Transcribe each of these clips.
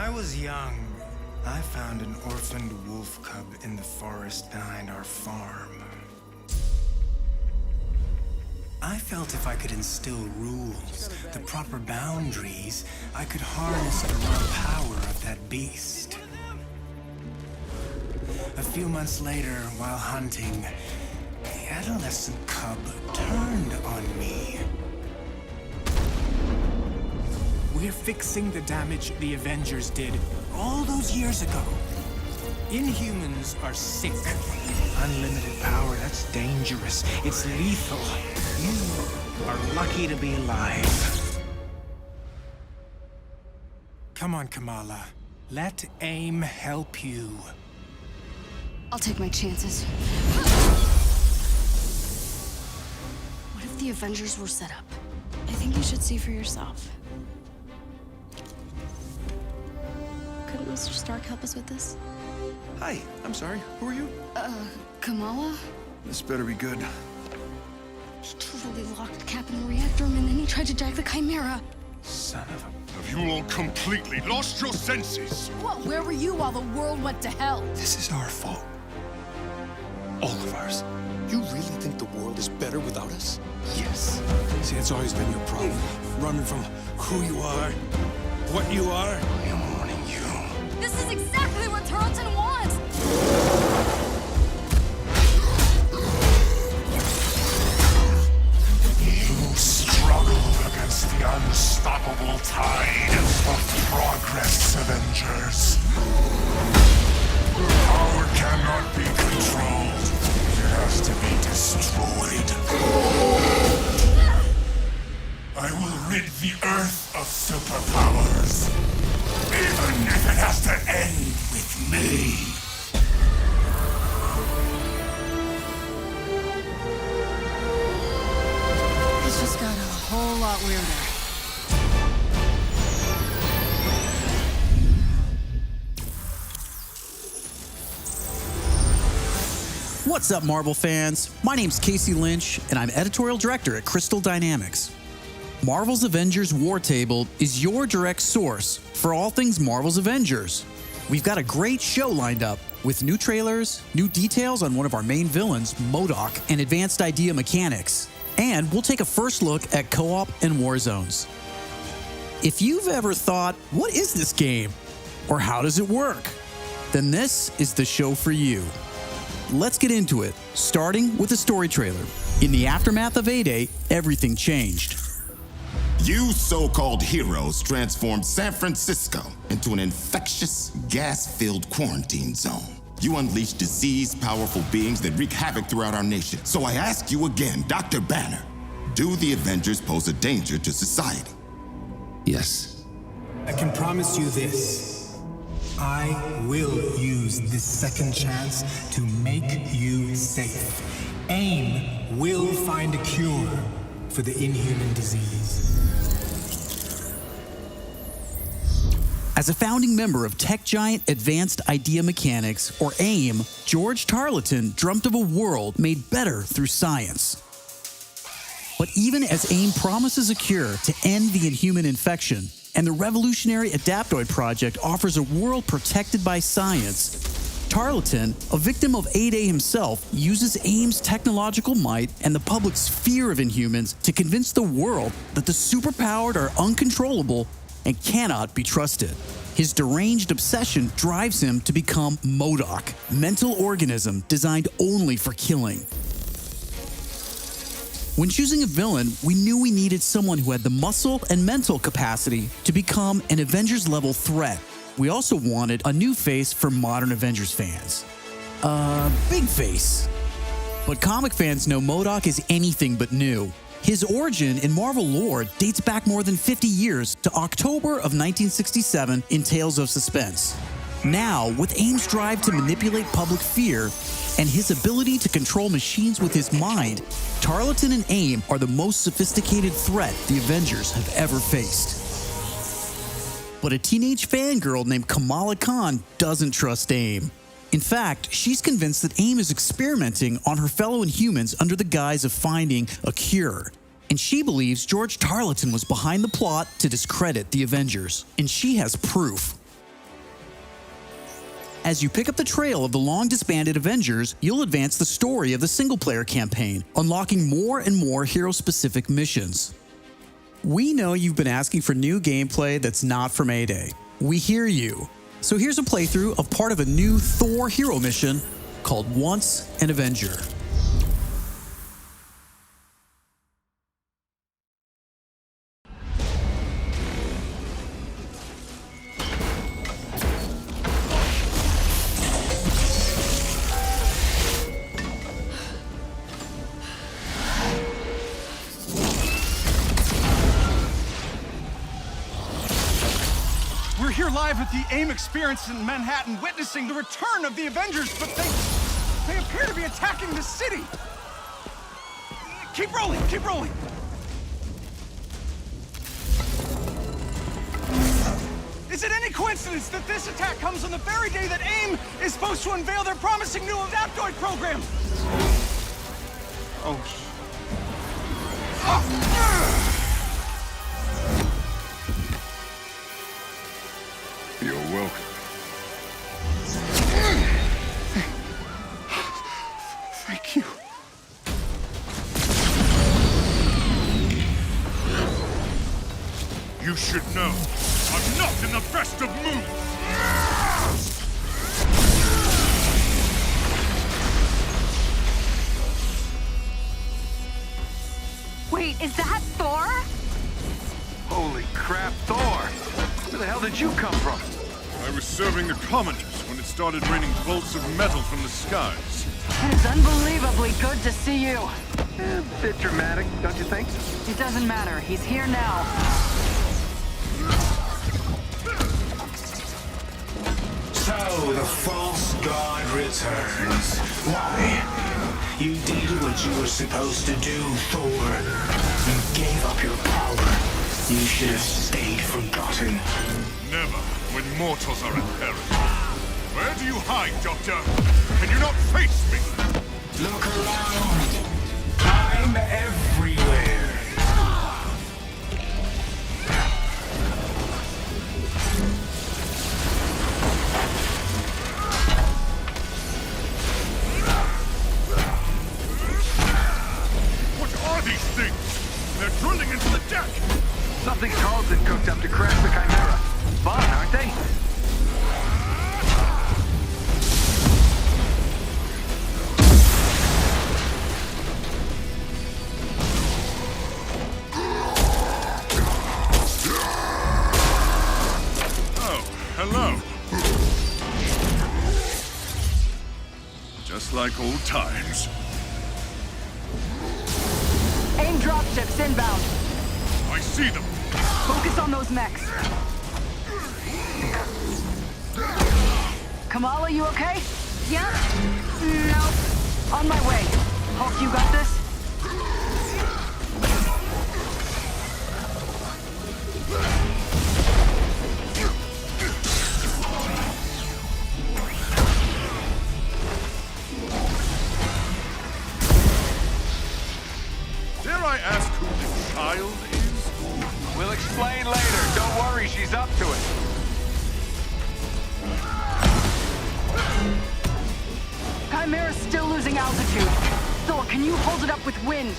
I was young, I found an orphaned wolf cub in the forest behind our farm. I felt if I could instill rules, the proper boundaries, I could harness the raw power of that beast. A few months later, while hunting, the adolescent cub turned on me. We're fixing the damage the Avengers did all those years ago. Inhumans are sick. Unlimited power, that's dangerous. It's lethal. You are lucky to be alive. Come on, Kamala. Let AIM help you. I'll take my chances. What if the Avengers were set up? I think you should see for yourself. Couldn't Mr. Stark help us with this? Hi, I'm sorry. Who are you? Kamala? This better be good. He totally locked Cap in the reactor room and then he tried to jack the Chimera. Son of a... Have you all completely lost your senses? What? Where were you while the world went to hell? This is our fault. All of ours. You really think the world is better without us? Yes. See, it's always been your problem. Running from who you are, what you are. I am warning you. This is exactly what Tarleton wants! You struggle against the unstoppable tide of progress, Avengers. Power cannot be controlled. It has to be destroyed. I will rid the Earth of superpowers, even if it has to end with me. It's just got a whole lot weirder. What's up, Marvel fans? My name's Casey Lynch, and I'm editorial director at Crystal Dynamics. Marvel's Avengers War Table is your direct source for all things Marvel's Avengers. We've got a great show lined up with new trailers, new details on one of our main villains, MODOK, and advanced idea mechanics. And we'll take a first look at co-op and war zones. If you've ever thought, what is this game? Or how does it work? Then this is the show for you. Let's get into it, starting with a story trailer. In the aftermath of A-Day, everything changed. You so-called heroes transformed San Francisco into an infectious, gas-filled quarantine zone. You unleashed disease-powerful beings that wreak havoc throughout our nation. So I ask you again, Dr. Banner, do the Avengers pose a danger to society? Yes. I can promise you this. I will use this second chance to make you safe. AIM will find a cure for the inhuman disease. As a founding member of tech giant Advanced Idea Mechanics, or AIM, George Tarleton dreamt of a world made better through science. But even as AIM promises a cure to end the inhuman infection, and the revolutionary Adaptoid project offers a world protected by science, Tarleton, a victim of A-Day himself, uses AIM's technological might and the public's fear of Inhumans to convince the world that the superpowered are uncontrollable and cannot be trusted. His deranged obsession drives him to become MODOK, mental organism designed only for killing. When choosing a villain, we knew we needed someone who had the muscle and mental capacity to become an Avengers-level threat. We also wanted a new face for modern Avengers fans. Big face. But comic fans know MODOK is anything but new. His origin in Marvel lore dates back more than 50 years to October of 1967 in Tales of Suspense. Now, with AIM's drive to manipulate public fear and his ability to control machines with his mind, Tarleton and AIM are the most sophisticated threat the Avengers have ever faced. But a teenage fangirl named Kamala Khan doesn't trust AIM. In fact, she's convinced that AIM is experimenting on her fellow Inhumans under the guise of finding a cure. And she believes George Tarleton was behind the plot to discredit the Avengers. And she has proof. As you pick up the trail of the long-disbanded Avengers, you'll advance the story of the single-player campaign, unlocking more and more hero-specific missions. We know you've been asking for new gameplay that's not from A-Day. We hear you. So here's a playthrough of part of a new Thor hero mission called Once an Avenger. We're here live at the AIM experience in Manhattan, witnessing the return of the Avengers, but they appear to be attacking the city. Keep rolling, keep rolling. Is it any coincidence that this attack comes on the very day that AIM is supposed to unveil their promising new Adaptoid program? Oh. You're welcome. Thank you. You should know, I'm not in the best of moods! Wait, is that Thor? Holy crap, Thor! Where the hell did you come from? I was serving the commoners when it started raining bolts of metal from the skies. It is unbelievably good to see you. A bit dramatic, don't you think? It doesn't matter. He's here now. So, the false god returns. Why? You did what you were supposed to do, Thor. You gave up your power. You should have stayed forgotten. Never, when mortals are in peril. Where do you hide, Doctor? Can you not face me? Look around. I'm everywhere. What are these things? They're drilling into the deck! Something Carlton cooked up to crash the Chimera. Fun, aren't they? Oh, hello. Just like old times. AIM dropships inbound. I see them. Focus on those mechs. Kamala, you okay? Yeah? No. On my way. Hulk, you got this? Dare I ask who the child is? We'll explain later. Don't worry, she's up to it. Chimera's still losing altitude. Thor, can you hold it up with wind?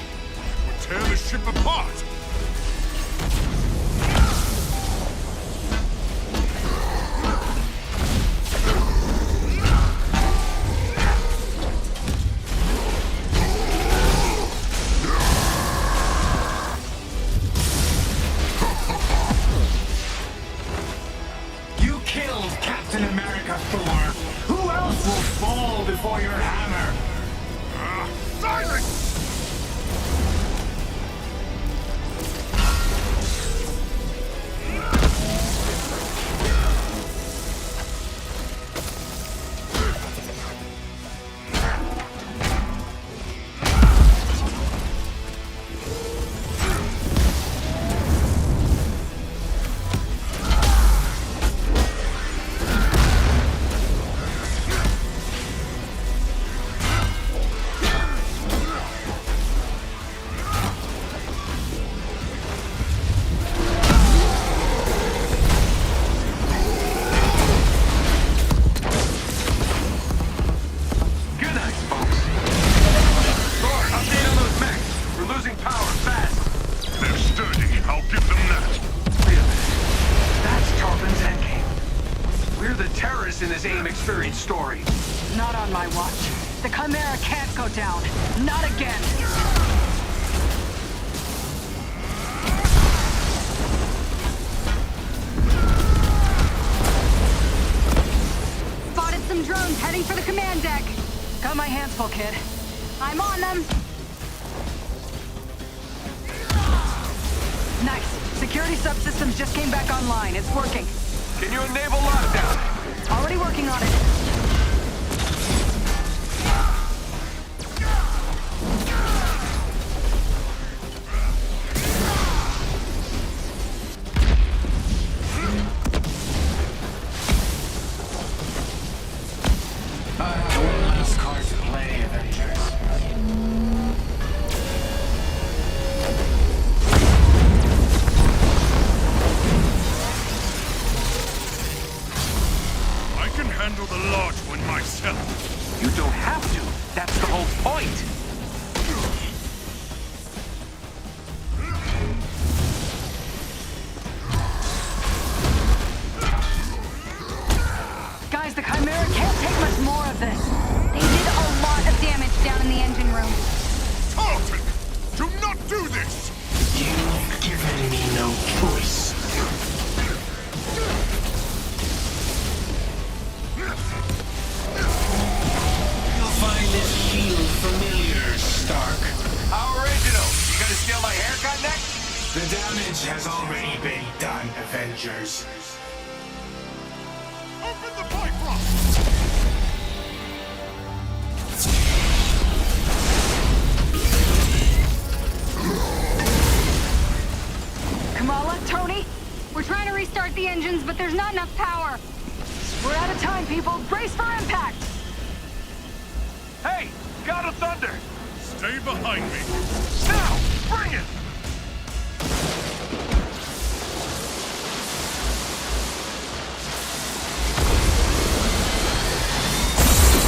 We'll tear the ship apart. You killed Captain America, Thor. Who else will fall before your hammer? Silence! We're the terrorists in this AIM experience story. Not on my watch. The Chimera can't go down. Not again. Spotted some drones heading for the command deck. Got my hands full, kid. I'm on them. Nice. Security subsystems just came back online. It's working. Can you enable lockdown? Already working on it. One last card to play, Avengers. I can handle the large one myself. You don't have to. That's the whole point. Guys, the Chimera can't take much more of this. They did a lot of damage down in the engine room. Tartan! Do not do this! You've given me no choice. You'll find this shield familiar, Stark. How original. You gonna steal my haircut next? The damage has already been done, Avengers. Open the pipe rock! Kamala, Tony, We're trying to restart the engines, but there's not enough power. we're out of time, people. Brace for impact. Hey, God of Thunder. Stay behind me. Now, bring it.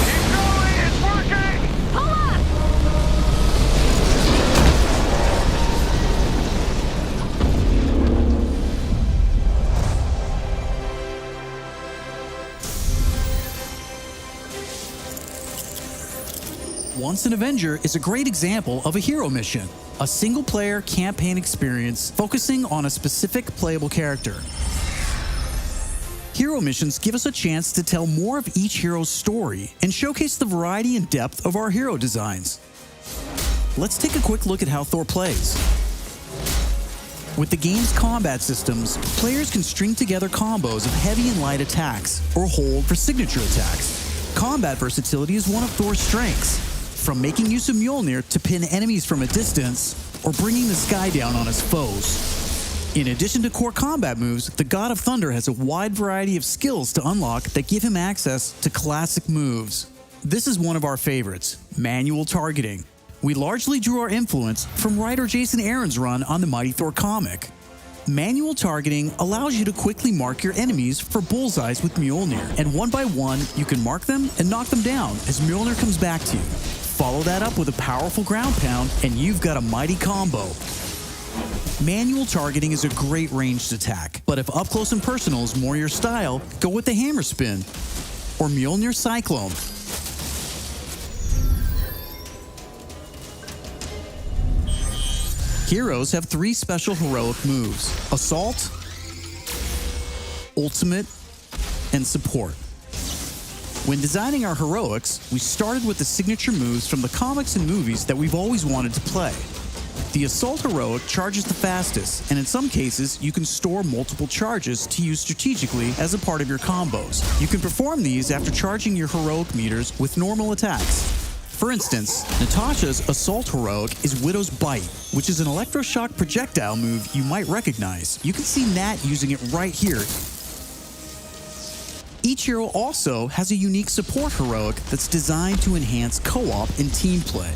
Keep going, it's working. Pull up! Once an Avenger is a great example of a hero mission, a single-player campaign experience focusing on a specific playable character. Hero missions give us a chance to tell more of each hero's story and showcase the variety and depth of our hero designs. Let's take a quick look at how Thor plays. With the game's combat systems, players can string together combos of heavy and light attacks, or hold for signature attacks. Combat versatility is one of Thor's strengths, from making use of Mjolnir to pin enemies from a distance, or bringing the sky down on his foes. In addition to core combat moves, the God of Thunder has a wide variety of skills to unlock that give him access to classic moves. This is one of our favorites, manual targeting. We largely drew our influence from writer Jason Aaron's run on the Mighty Thor comic. Manual targeting allows you to quickly mark your enemies for bullseyes with Mjolnir, and one by one, you can mark them and knock them down as Mjolnir comes back to you. Follow that up with a powerful ground pound, and you've got a mighty combo. Manual targeting is a great ranged attack, but if up close and personal is more your style, go with the hammer spin or Mjolnir Cyclone. Heroes have 3 special heroic moves: Assault, Ultimate, and Support. When designing our heroics, we started with the signature moves from the comics and movies that we've always wanted to play. The Assault heroic charges the fastest, and in some cases, you can store multiple charges to use strategically as a part of your combos. You can perform these after charging your heroic meters with normal attacks. For instance, Natasha's Assault heroic is Widow's Bite, which is an electroshock projectile move you might recognize. You can see Nat using it right here. Each hero also has a unique support heroic that's designed to enhance co-op and team play.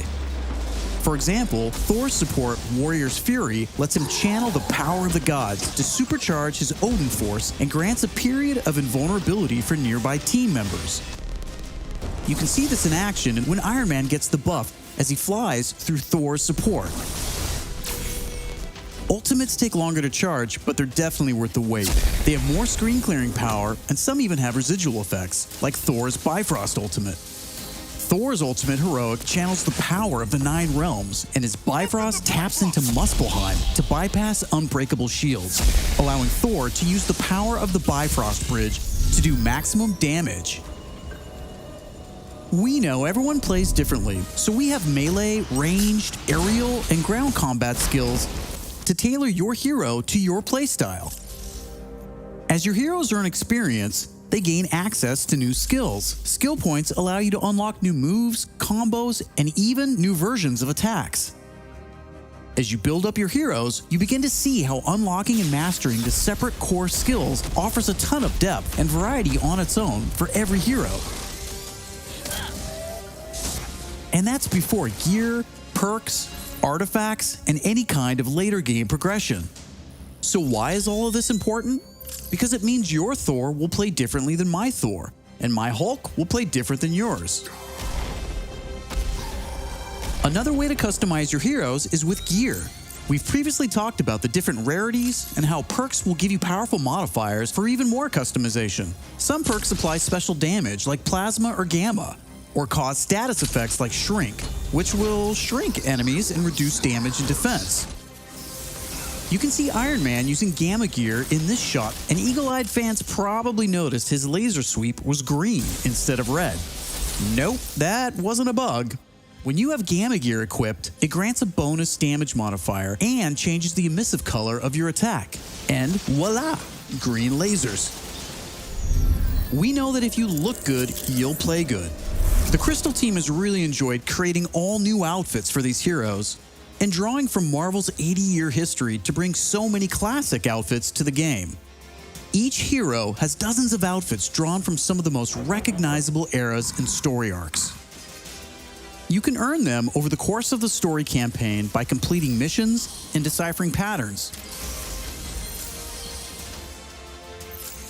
For example, Thor's support, Warrior's Fury, lets him channel the power of the gods to supercharge his Odin force and grants a period of invulnerability for nearby team members. You can see this in action when Iron Man gets the buff as he flies through Thor's support. Ultimates take longer to charge, but they're definitely worth the wait. They have more screen clearing power, and some even have residual effects, like Thor's Bifrost Ultimate. Thor's Ultimate Heroic channels the power of the 9 realms, and his Bifrost taps into Muspelheim to bypass unbreakable shields, allowing Thor to use the power of the Bifrost Bridge to do maximum damage. We know everyone plays differently, so we have melee, ranged, aerial, and ground combat skills to tailor your hero to your playstyle. As your heroes earn experience, they gain access to new skills. Skill points allow you to unlock new moves, combos, and even new versions of attacks. As you build up your heroes, you begin to see how unlocking and mastering the separate core skills offers a ton of depth and variety on its own for every hero. And that's before gear, perks, artifacts, and any kind of later game progression. So why is all of this important? Because it means your Thor will play differently than my Thor, and my Hulk will play different than yours. Another way to customize your heroes is with gear. We've previously talked about the different rarities and how perks will give you powerful modifiers for even more customization. Some perks apply special damage like plasma or gamma, or cause status effects like shrink, which will shrink enemies and reduce damage and defense. You can see Iron Man using gamma gear in this shot, and eagle-eyed fans probably noticed his laser sweep was green instead of red. Nope, that wasn't a bug. When you have gamma gear equipped, it grants a bonus damage modifier and changes the emissive color of your attack. And voila, green lasers. We know that if you look good, you'll play good. The Crystal team has really enjoyed creating all new outfits for these heroes, and drawing from Marvel's 80-year history to bring so many classic outfits to the game. Each hero has dozens of outfits drawn from some of the most recognizable eras and story arcs. You can earn them over the course of the story campaign by completing missions and deciphering patterns.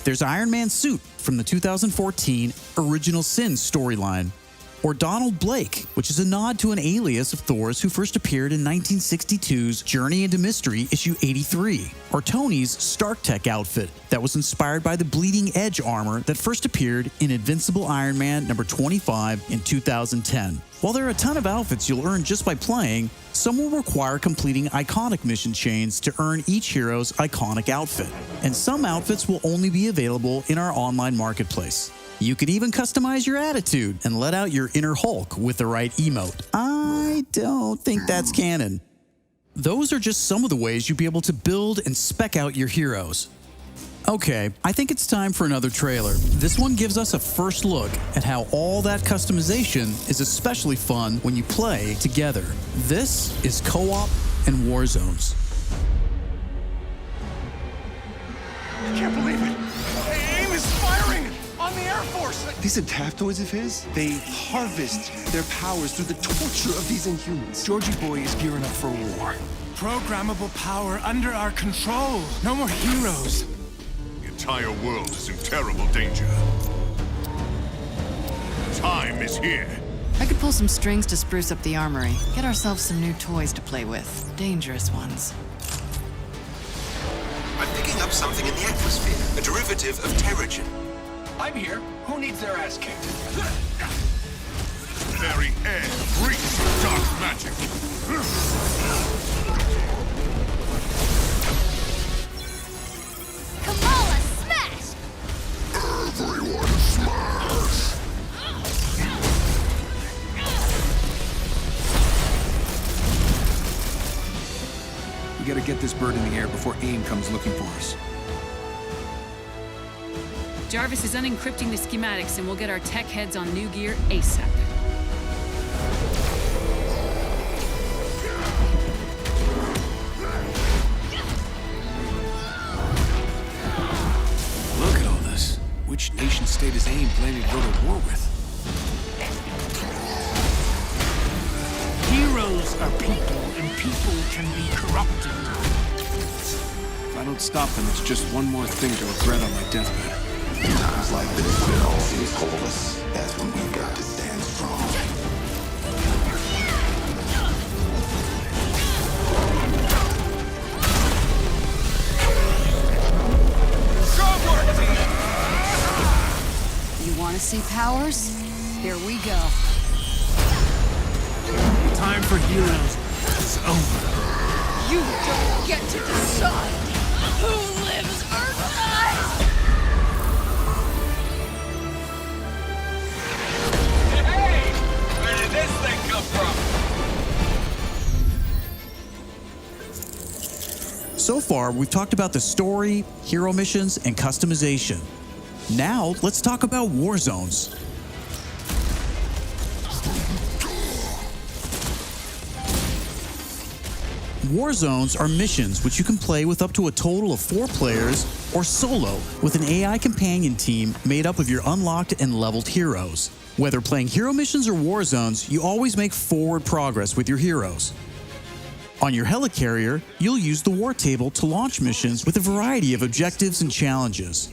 There's Iron Man's suit from the 2014 Original Sin storyline, or Donald Blake, which is a nod to an alias of Thor's who first appeared in 1962's Journey into Mystery issue 83, or Tony's Stark Tech outfit that was inspired by the Bleeding Edge armor that first appeared in Invincible Iron Man number 25 in 2010. While there are a ton of outfits you'll earn just by playing, some will require completing iconic mission chains to earn each hero's iconic outfit, and some outfits will only be available in our online marketplace. You can even customize your attitude and let out your inner Hulk with the right emote. I don't think that's canon. Those are just some of the ways you'll be able to build and spec out your heroes. Okay, I think it's time for another trailer. This one gives us a first look at how all that customization is especially fun when you play together. This is Co-op and War Zones. I can't believe it! AIM is firing on the Air Force! These adaptoids of his, they harvest their powers through the torture of these Inhumans. Georgie Boy is gearing up for war. Programmable power under our control. No more heroes. The entire world is in terrible danger. Time is here. I could pull some strings to spruce up the armory. Get ourselves some new toys to play with. Dangerous ones. I'm picking up something in the atmosphere, a derivative of Terrigen. I'm here. Who needs their ass kicked? Very air breathes dark magic. Kamala, smash! Everyone smash! We gotta get this bird in the air before AIM comes looking for us. Jarvis is unencrypting the schematics and we'll get our tech heads on new gear ASAP. Look at all this. Which nation state is AIM planning to go to war with? Heroes are people, and people can be corrupted. If I don't stop them, it's just one more thing to regret on my deathbed. In times like this, when all seems hopeless, that's when we've got to stand strong. Want to see powers? Here we go. Time for heroes is over. You don't get to decide who lives or dies! Hey! Where did this thing come from? So far, we've talked about the story, hero missions, and customization. Now, let's talk about war zones. War zones are missions which you can play with up to a total of 4 players or solo with an AI companion team made up of your unlocked and leveled heroes. Whether playing hero missions or war zones, you always make forward progress with your heroes. On your helicarrier, you'll use the war table to launch missions with a variety of objectives and challenges.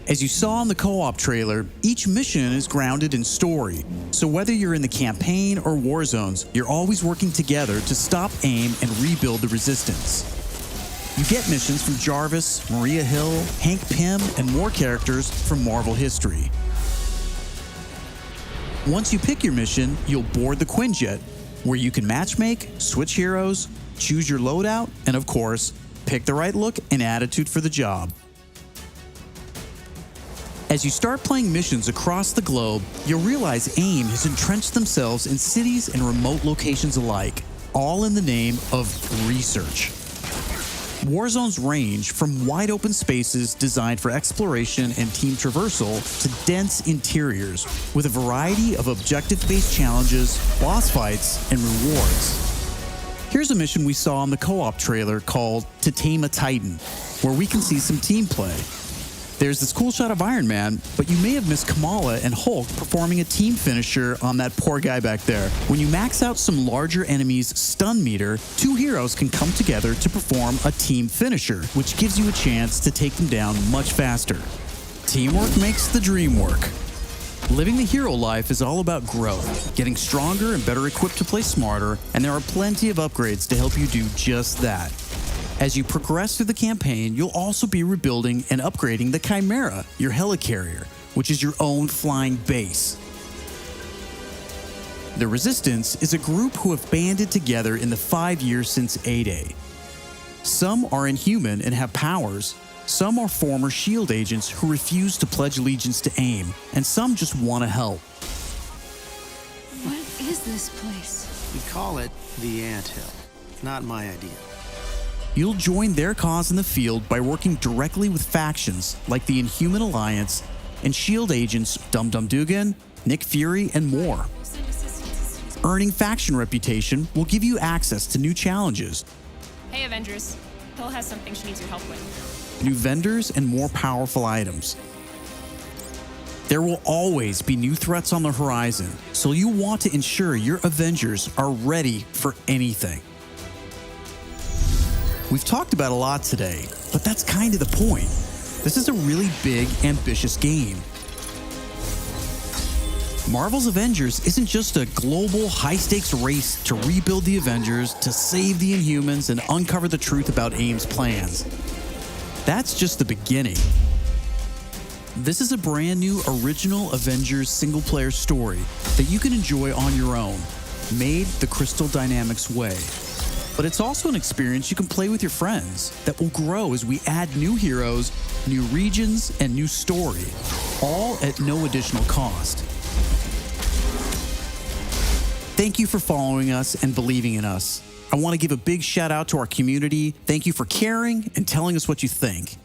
As you saw in the co-op trailer, each mission is grounded in story, so whether you're in the campaign or war zones, you're always working together to stop AIM and rebuild the resistance. You get missions from Jarvis, Maria Hill, Hank Pym, and more characters from Marvel history. Once you pick your mission, you'll board the Quinjet, where you can matchmake, switch heroes, choose your loadout, and of course, pick the right look and attitude for the job. As you start playing missions across the globe, you'll realize AIM has entrenched themselves in cities and remote locations alike, all in the name of research. War zones range from wide open spaces designed for exploration and team traversal to dense interiors with a variety of objective-based challenges, boss fights, and rewards. Here's a mission we saw in the co-op trailer called To Tame a Titan, where we can see some team play. There's this cool shot of Iron Man, but you may have missed Kamala and Hulk performing a team finisher on that poor guy back there. When you max out some larger enemies' stun meter, 2 heroes can come together to perform a team finisher, which gives you a chance to take them down much faster. Teamwork makes the dream work. Living the hero life is all about growth, getting stronger and better equipped to play smarter, and there are plenty of upgrades to help you do just that. As you progress through the campaign, you'll also be rebuilding and upgrading the Chimera, your helicarrier, which is your own flying base. The Resistance is a group who have banded together in the 5 years since A-Day. Some are inhuman and have powers, some are former SHIELD agents who refuse to pledge allegiance to AIM, and some just want to help. What is this place? We call it the Anthill. Not my idea. You'll join their cause in the field by working directly with factions like the Inhuman Alliance and SHIELD agents Dum Dum Dugan, Nick Fury, and more. Earning faction reputation will give you access to new challenges, Hey, Avengers. Hill has something she needs your help with. new vendors, and more powerful items. There will always be new threats on the horizon, so you want to ensure your Avengers are ready for anything. We've talked about a lot today, but that's kind of the point. This is a really big, ambitious game. Marvel's Avengers isn't just a global, high-stakes race to rebuild the Avengers, to save the Inhumans, and uncover the truth about AIM's plans. That's just the beginning. This is a brand new original Avengers single-player story that you can enjoy on your own, made the Crystal Dynamics way. But it's also an experience you can play with your friends that will grow as we add new heroes, new regions, and new story, all at no additional cost. Thank you for following us and believing in us. I want to give a big shout out to our community. Thank you for caring and telling us what you think.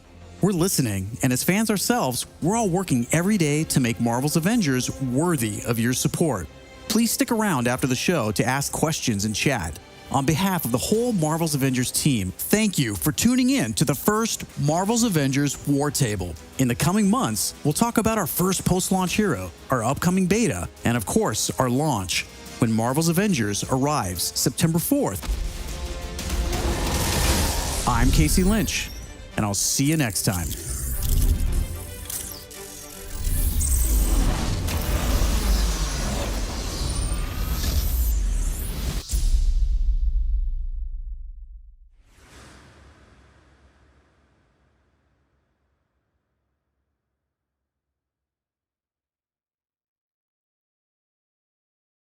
We're listening, and as fans ourselves, we're all working every day to make Marvel's Avengers worthy of your support. Please stick around after the show to ask questions and chat. On behalf of the whole Marvel's Avengers team, thank you for tuning in to the first Marvel's Avengers War Table. In the coming months, we'll talk about our first post-launch hero, our upcoming beta, and of course, our launch, when Marvel's Avengers arrives September 4th. I'm Casey Lynch, and I'll see you next time.